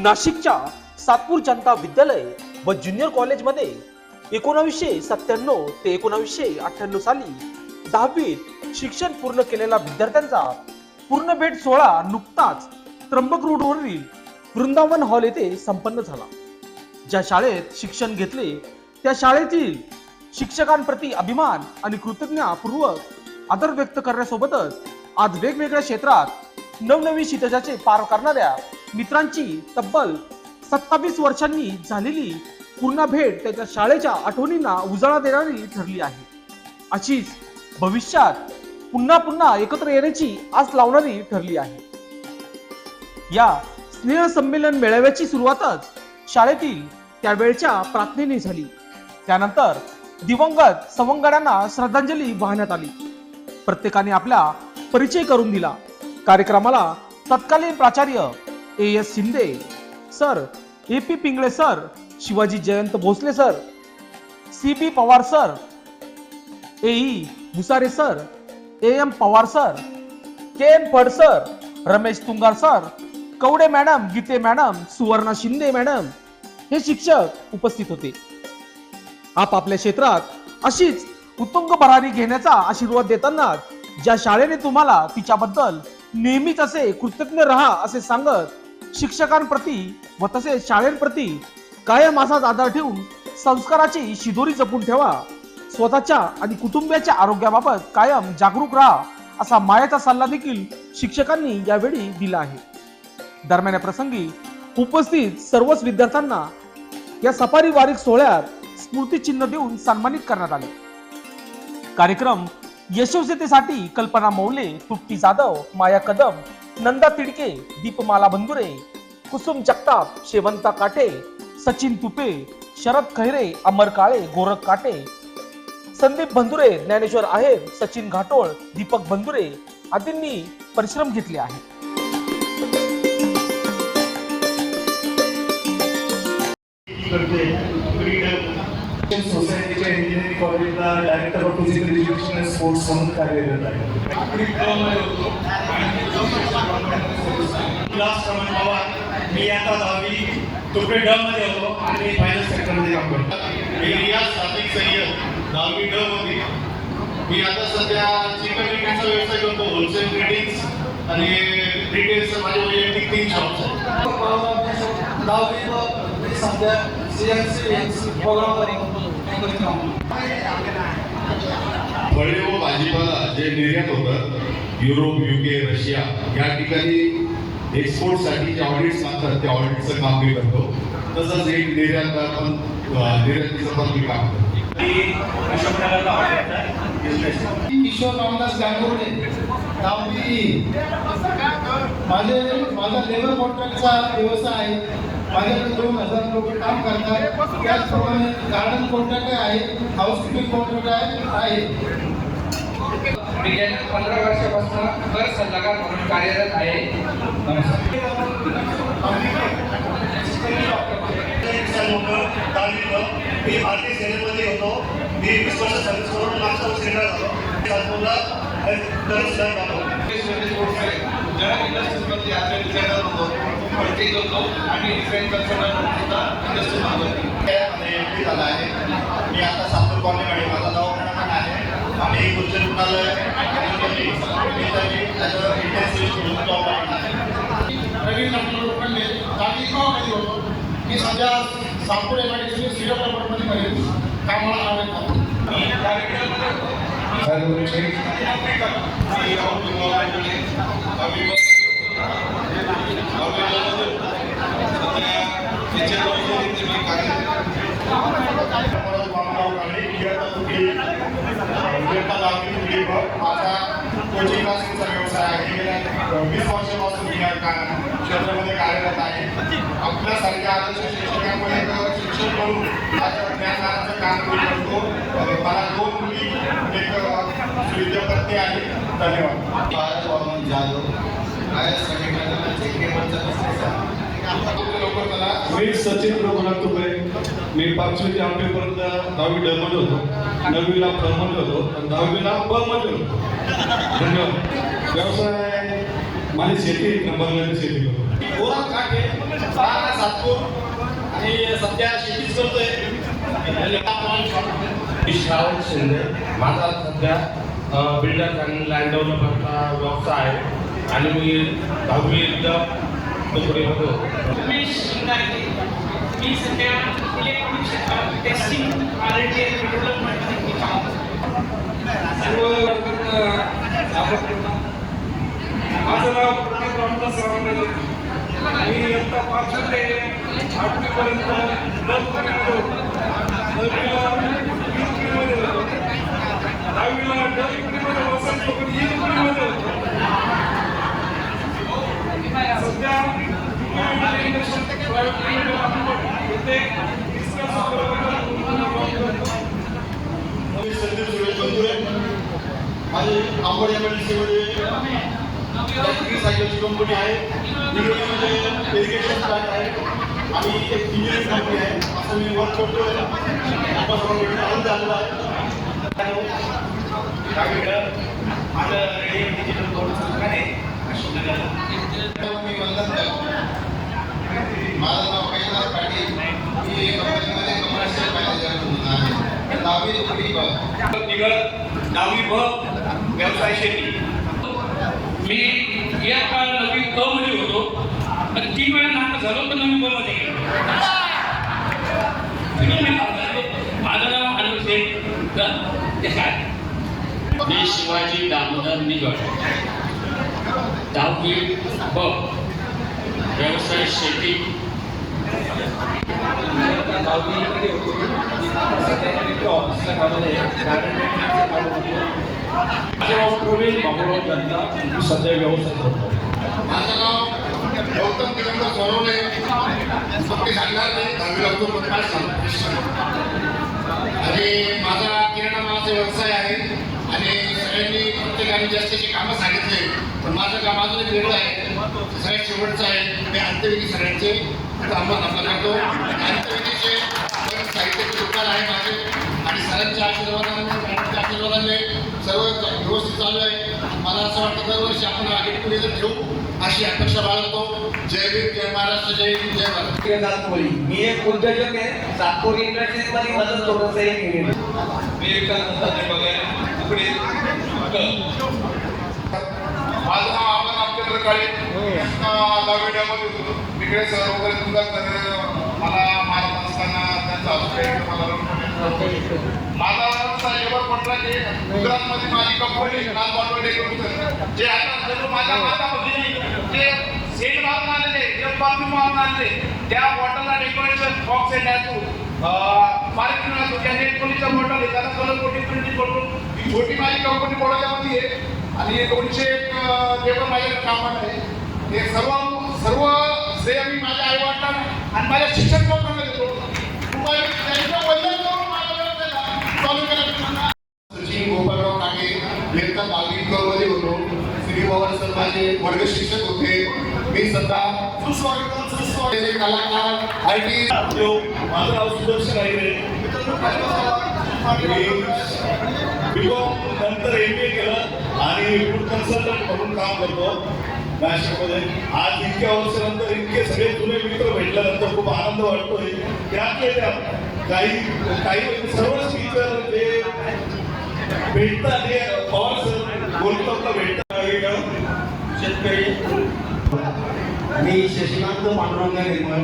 नाशिकच्या सातपूर जनता विद्यालय व ज्युनियर कॉलेजमध्ये 1997 ते 1998 साली 10वीत शिक्षण पूर्ण केलेल्या विद्यार्थ्यांचा पूर्ण भेट सोहळा नुकताच त्र्यंबक रोडवरील वृंदावन हॉल येथे संपन्न झाला। ज्या शाळेत शिक्षण घेतले त्या शाळेतील शिक्षकांप्रती अभिमान आणि कृतज्ञतापूर्वक आदर व्यक्त करण्यासोबतच आज वेगवेगळ्या क्षेत्रात नवनवीन क्षितिजाचे पार करणाऱ्या मित्रांची तब्बल 27 वर्षांनी झालेली पुन्हा भेट त्याच्या शाळेच्या आठवणींना उजाळा देणारी ठरली आहे। अशीच भविष्यात पुन्हा पुन्हा एकत्र येण्याची आस लावणारी ठरली आहे। या स्नेह संमेलन मेळाव्याची सुरुवातच शाळेतील त्यावेळच्या प्रार्थनेने झाली। त्यानंतर दिवंगत सवंगड्यांना श्रद्धांजली वाहण्यात आली। प्रत्येकाने आपला परिचय करून दिला। कार्यक्रमाला तत्कालीन प्राचार्य S Shinde sir, A P. Pingle sir, Shivaji Jayant Bhosale sir, C B. Pawar sir, A E. Bhusare sir, A M. Pawar sir, K M. Phad sir, Ramesh Tungar sir, Kawade madam, Gite madam, Suvarna Shinde madam हे शिक्षक उपस्थित होते। आपापल्या क्षेत्रात अशीच उत्तुंग भरारी घेण्याचा आशीर्वाद देताना ज्या शाळेने तुम्हाला तिच्याबद्दल नेहमीच असे कृतज्ञ राहा असे सांगत शिक्षकांप्रती व तसेच शाळेप्रती कायम असाच आदर ठेवून संस्काराची शिदोरी जपून ठेवा, स्वतःच्या आणि कुटुंबियाच्या आरोग्याबाबत कायम जागरूक राहा असा मायाचा सल्ला देखील शिक्षकांनी यावेळी दिला आहे। दरम्यान या प्रसंगी उपस्थित सर्वच विद्यार्थ्यांना या सफारी वारीक सोहळ्यात स्मृतिचिन्ह देऊन सन्मानित करण्यात आले। कार्यक्रम यशस्वीतेसाठी कल्पना मौले, तृप्ती जाधव, माया कदम, नंदा तिडके, दीपमाला बंधुरे, कुसुम जगताप, शेवंता काटे, सचिन तुपे, शरद खैरे, अमर काळे, गोरख काटे, संदीप बंधुरे, ज्ञानेश्वर आहेर, सचिन घाटोळ, दीपक बंधुरे आदींनी परिश्रम घेतले आहेत। सोसायटीच्या इंजिनिअरिंग कॉलेजला director of physical education and sports म्हणून कार्यरत आहे। क्लास क्रमांक पवार, मी आता 10वी तुपे ड मध्ये होतो आणि फायनान्स सेक्टरमध्ये काम करतो। मी रियाज सादिक सय्यद 10वी ड मध्ये। मी आता सध्या चिकन विकण्याचा व्यवसाय करतो, होलसेल ट्रेडिंग्स आणि रिटेल्स माझे वैयक्तिक 3 शॉप्स आहेत। 10वी व सध्या सीएमसी प्रोग्राम फळे व भाजीपाला जे निर्यात होतं युरोप, UK, रशिया या ठिकाणी एक्सपोर्टसाठी जे ऑडिट्स लागतात त्या ऑडिटचं काम मी करतो। तसंच एक निर्यातीचं पण मी काम करतो। किशोर रामदास गांगुर्डे 10वी माझा लेबर कॉन्ट्रॅक्टचा व्यवसाय आहे। माझ्याकडे 2000 लोक काम करतात। त्याचप्रमाणे गार्डन कॉन्ट्रॅक्ट आहे, हाऊसकीपिंग कॉन्ट्रॅक्ट आहे। गेल्या 15 वर्षापासून कर सल्लागार म्हणून कार्यरत आहे। मी भारतीय सेनेमध्ये होतो। मी 20 वर्ष सर्व्हिस करून मागच्या वर्षी रिटायर झालो। जळगाव इंडस्ट्रीजमध्ये आजकाल सेंटर होतो, प्रत्येक होतो आणि डिफेन्स एंट्री झाला आहे। मी आता सातपूर कॉलनीमध्ये माझा दवाखाना पण आहे आणि गुजर रुग्णालय होतो। मी सध्या सातपूर एमआयडीसी सिरो मध्ये कामाला आहे। माझा कोचिंग क्लासेसचा व्यवसाय आहे। गेल्या 20 वर्षापासून मी या क्षेत्रामध्ये कार्यरत आहे। आपल्यासारख्या आदर्श शिक्षकांमुळे शिक्षण करून ज्ञानाचं काम करतो। मला 2 मुली, एक विद्यार्थी आहे। धन्यवाद। भारत वामन जाधव, मी सचिन रघुनाथ तुपे, मी 5वी ते 8वी पर्यंत 10वी ड मध्ये होतो, 9वीला फ मध्ये होतो आणि 10वीला ब मध्ये होतो। धन्यवाद। व्यवसाय माझी शेती, नंबरला शेती करतो। गोरख काटे राणा सातपूर आणि सध्या शेतीच करतोय. श्रावण शिंदे. माझा सध्या बिल्डर आणि लँड डेव्हलपमेंटचा व्यवसाय आहे आणि मी 10वी नोकरीमध्ये होतो. रमेश शिंगारे. मी सध्या इलेक्ट्रॉनिक क्षेत्रात टेस्टिंग R&D डेव्हलपमेंटमध्ये काम करतो. माझं नाव प्रदीप रामदास रावणे. मी इयत्ता 5वी ते 8वी पर्यंत नववीमध्ये होतो. 10वीला डीग्रीमध्ये वसंत पण मध्ये होतो. सध्या इथे संदीप सुरेश बंधुरे. माझी आंबोड एमआयडीसीमध्ये सायकलची कंपनी आहे. निगडीमध्ये इरिगेशन प्लॅन्ट आहे आणि एक इंजिनिअरिंग कंपनी आहे. असं मी वर्क करतोय. आनंद झालेला आहे. माझं रेडिओ डिजिटल बोर्ड आहे अशोकनगर. मी वंदन करतो. माझं नाव कैलास पाटील. मी कंपनीमध्ये कमर्शियल मॅनेजर म्हणून आहे. 10वी नोकरी बघ. 10वी ब व्यवसाय शेती. मी या काळ 9वी क मध्ये होतो. पण 3 वेळा नाटक झालो तर 9वी ब मध्ये गेलो. माझं नाव अनिल शेख. ते काय मी शिवाजी दामोदर निगड. 10वी ब व्यवसाय शेती. प्रवीण बाबूराव जनता. मी सध्या व्यवसाय करतो. माझं नाव गौतम दिगंबर सोनवणे. सोपे सांगणार नाही. 10वीला होतो पण काय सांगू. आणि माझा किराणा मालाचा व्यवसाय आहे आणि सगळ्यांनी प्रत्येकाने जास्तीची कामं सांगितले पण माझं काम अजून एक वेगळं आहे. सगळ्यात शेवटचं आहे. मी अंत्यविधी सगळ्यांचे कामं आपला करतो. अंत्यविधीचे साहित्याचे दुकान आहे माझे आणि सरांच्या आशीर्वादाने मॅडमच्या आशीर्वादाने सर्व व्यवस्थित चालू आहे. मला असं वाटतं दरवर्षी आपण आगे पुढे जर ठेवू अशी अपेक्षा बाळगतो. जय भीम, जय महाराष्ट्र, जय हिंद, जय भारत. सातपुरी. मी एक उद्योजक आहे. सातपुरी इंडस्ट्रीजमध्ये माझं थोडंसं एक केलेलं. मी एका बघायला पुढे माझं नाव आपण आमच्या काळे 10वी मध्ये होतो. तिकडे सर वगैरे सुद्धा मला मारत असताना त्यांचा मला माझा व्यवसाय एवढा पडला की गुजरातमध्ये माझी कंपनी लाल बॉटल डेकोरेशन जे आता सर्व माझ्या हातामध्ये जे सेट मारून आलेले जे परफ्यूम मारून आलेले त्या बॉटलला decoration box and tattoo market मिळालो. त्या नेटपोलीच्या बॉटल आहे त्याला कलर कोटिंग प्रिंटिंग करून ही छोटी माझी कंपनी बोलायच्यामध्ये आहे आणि 200 पेपर माझ्याकडे कामात आहे. हे सर्व श्रेय मी माझ्या आईवडिलांना आणि माझ्या शिक्षक लोकांना देतो. त्यांचं वंदन करून माझ्या व्यवसायाला चालू करायचं. सचिन गोपाळराव काटे इयत्ता 10वी क मध्ये होतो. श्री पवार सर माझे वर्ग शिक्षक होते. मी सध्या सुस्वागत कलाकार IT माझं नाव सुदर्शन आहे. B.Com नंतर MBA केलं आणि फूड कन्सल्टंट म्हणून काम करतो नाशिकमध्ये. आज इतक्या वर्षानंतर इतके सगळे जुने मित्र भेटल्यानंतर खूप आनंद वाटतोय. त्यातले त्यात काही सर्वच टीचर जे भेटतात ते पवार सर बोलतात भेटतात. शेतकरी मी शशिकांत पांडुरंग निर्मळ.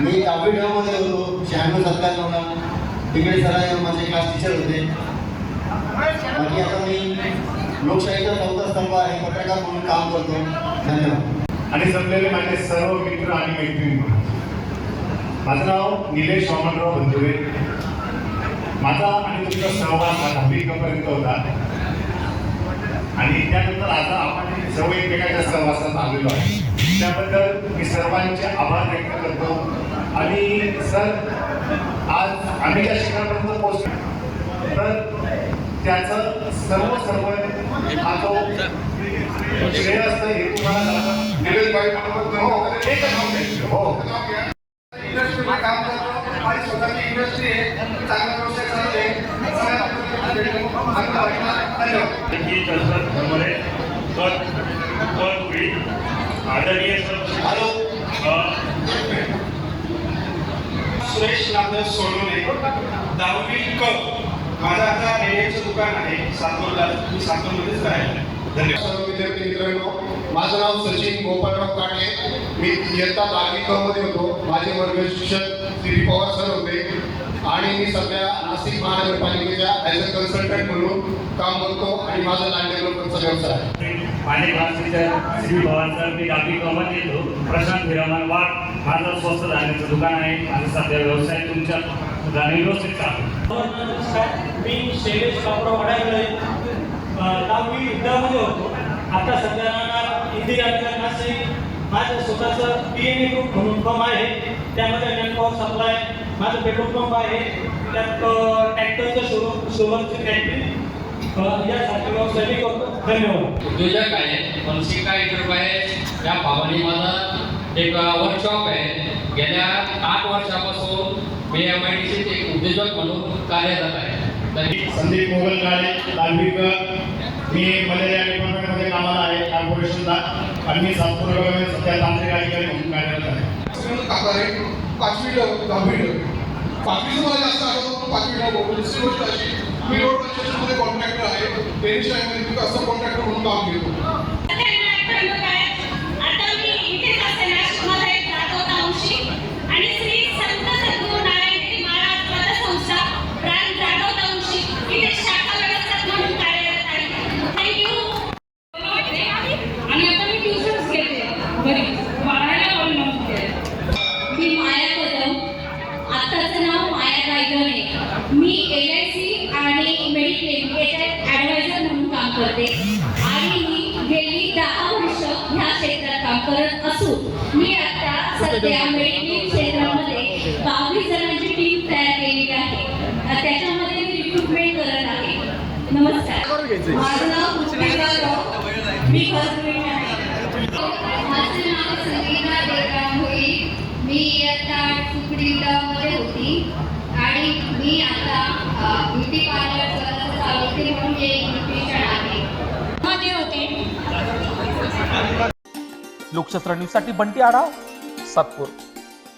मी 10वी ड मध्ये होतो. 96-97ला तिकडे सर माझे क्लास टीचर होते. बाकी आता मी लोकशाहीचा 4था स्तंभ आहे पत्रकार म्हणून काम करतो. धन्यवाद. आणि जमलेले माझे सर्व मित्र आणि मैत्रिणी. माझं नाव निलेश वामनराव बंधुरे. माझा आणि तुमचा सहवास 10वी पर्यंत होता आणि त्यानंतर आता आपण सर्व एकमेकांच्या सहवासात आलेलो आहे. त्याबद्दल मी सर्वांचे आभार व्यक्त करतो. आणि सर आज आम्ही ज्या शिखरापर्यंत पोहोचलो तर त्याचं सर्व हा जो श्रेय असतं हे तुम्हाला निलेश भाई हो इंडस्ट्रीमध्ये काम करतो. माझी स्वतःची इंडस्ट्री आहे. चांगला व्यवसाय चालू आहे. धन्यवाद. आदरणीय हॅलो सुरेश नामदेव सोनवणे 10वी क माझं आता रेडिओचं दुकान आहे सातपूरला. मी सातपूरमध्येच राहिलो. धन्यवाद. सर्व विद्यार्थी मित्रांनो, माझं नाव सचिन गोपाळराव काटे. मी इयत्ता 10वी क मध्ये होतो. माझे वर्ग शिक्षक श्री पवार सर होते आणि मी सध्या नाशिक महानगरपालिकेच्या ॲज अ कन्सल्टंट म्हणून काम करतो आणि माझा लँड डेव्हलपमेंटचा व्यवसाय आहे. माझे class teacher Shri Pawar sir. मी 10वी क मध्ये येतो. प्रशांत हिरामन वाघ. माझं स्वस्त धान्याचं दुकान आहे. माझा सध्या व्यवसाय तुमच्या धान्य व्यवस्थित चालू. मी शैलेश बापराव वडागळे 10वी विद्यामध्ये होतो. आता सध्या इंदिरा नाशिक माझं स्वतःचं PNA ग्रुप म्हणून फर्म आहे. त्यामध्ये मॅनपॉवर सप्लाय माझं पेट्रोल पंप आहे. त्यात ट्रॅक्टरचं शोरूमची फॅक्टरी यासारखे व्यवसाय मी करतो. धन्यवाद. उद्योजक आहे वंशिका एंटरप्राइज या भावानी माझा एक वर्कशॉप आहे. गेल्या 8 वर्षापासून मी MIDCत एक उद्योजक म्हणून कार्यरत आहे. संदीप मोगल काळे 10वी क. मी मलेरिया डिपार्टमेंटमध्ये कामाला आहे कॉर्पोरेशनला आणि मी सातपूर विभागामध्ये सध्या तांत्रिक अधिकारी म्हणून कार्यरत आहे. काकारे 5वी 10वी 5वीचं मला जास्त आठवतं. 5वीला दुसरी गोष्ट अशी मी रोड कन्स्ट्रक्शनमध्ये कॉन्ट्रॅक्टर आहे. पेरिशामध्ये मी कसं कॉन्ट्रॅक्टर म्हणून काम घेतो. आता मी इथेच असते नाशिकमध्ये जाधव तावशी आणि श्री संत सद्गुरू नारायण महाराज पतसंस्था प्राण जाधव तावशी इथे शाखा व्यवस्थापक म्हणून कार्यरत आहे. थँक्यू. आणि आता मी ट्युशन्स घेते घरी वाढायला लावून नव्हते. मी माया कदम. आत्ताचं नाव माया गायकवाड आहे. मी LIC आणि मेडिक्लेम याच्यात ॲडवायझर म्हणून काम करते आणि मी गेली 10 वर्ष ह्या क्षेत्रात काम करत असून मी आता सध्या मेडिक्लेम क्षेत्रामध्ये 22 जणांची टीम तयार केलेली आहे. त्याच्यामध्ये मी रिक्रुटमेंट करत आहे. नमस्कार. माझं नाव कृष्णा राव. मी हजबंड आहे. माझं नाव संगीता देवराम होईल. मी इयत्ता 8 मध्ये होती आणि मी आता ब्युटी पार्लर चालवते म्हणून एक ब्युटिशियन आहे. मध्ये होते. लोकशास्त्र न्यूजसाठी बंटी आढाव, सातपूर.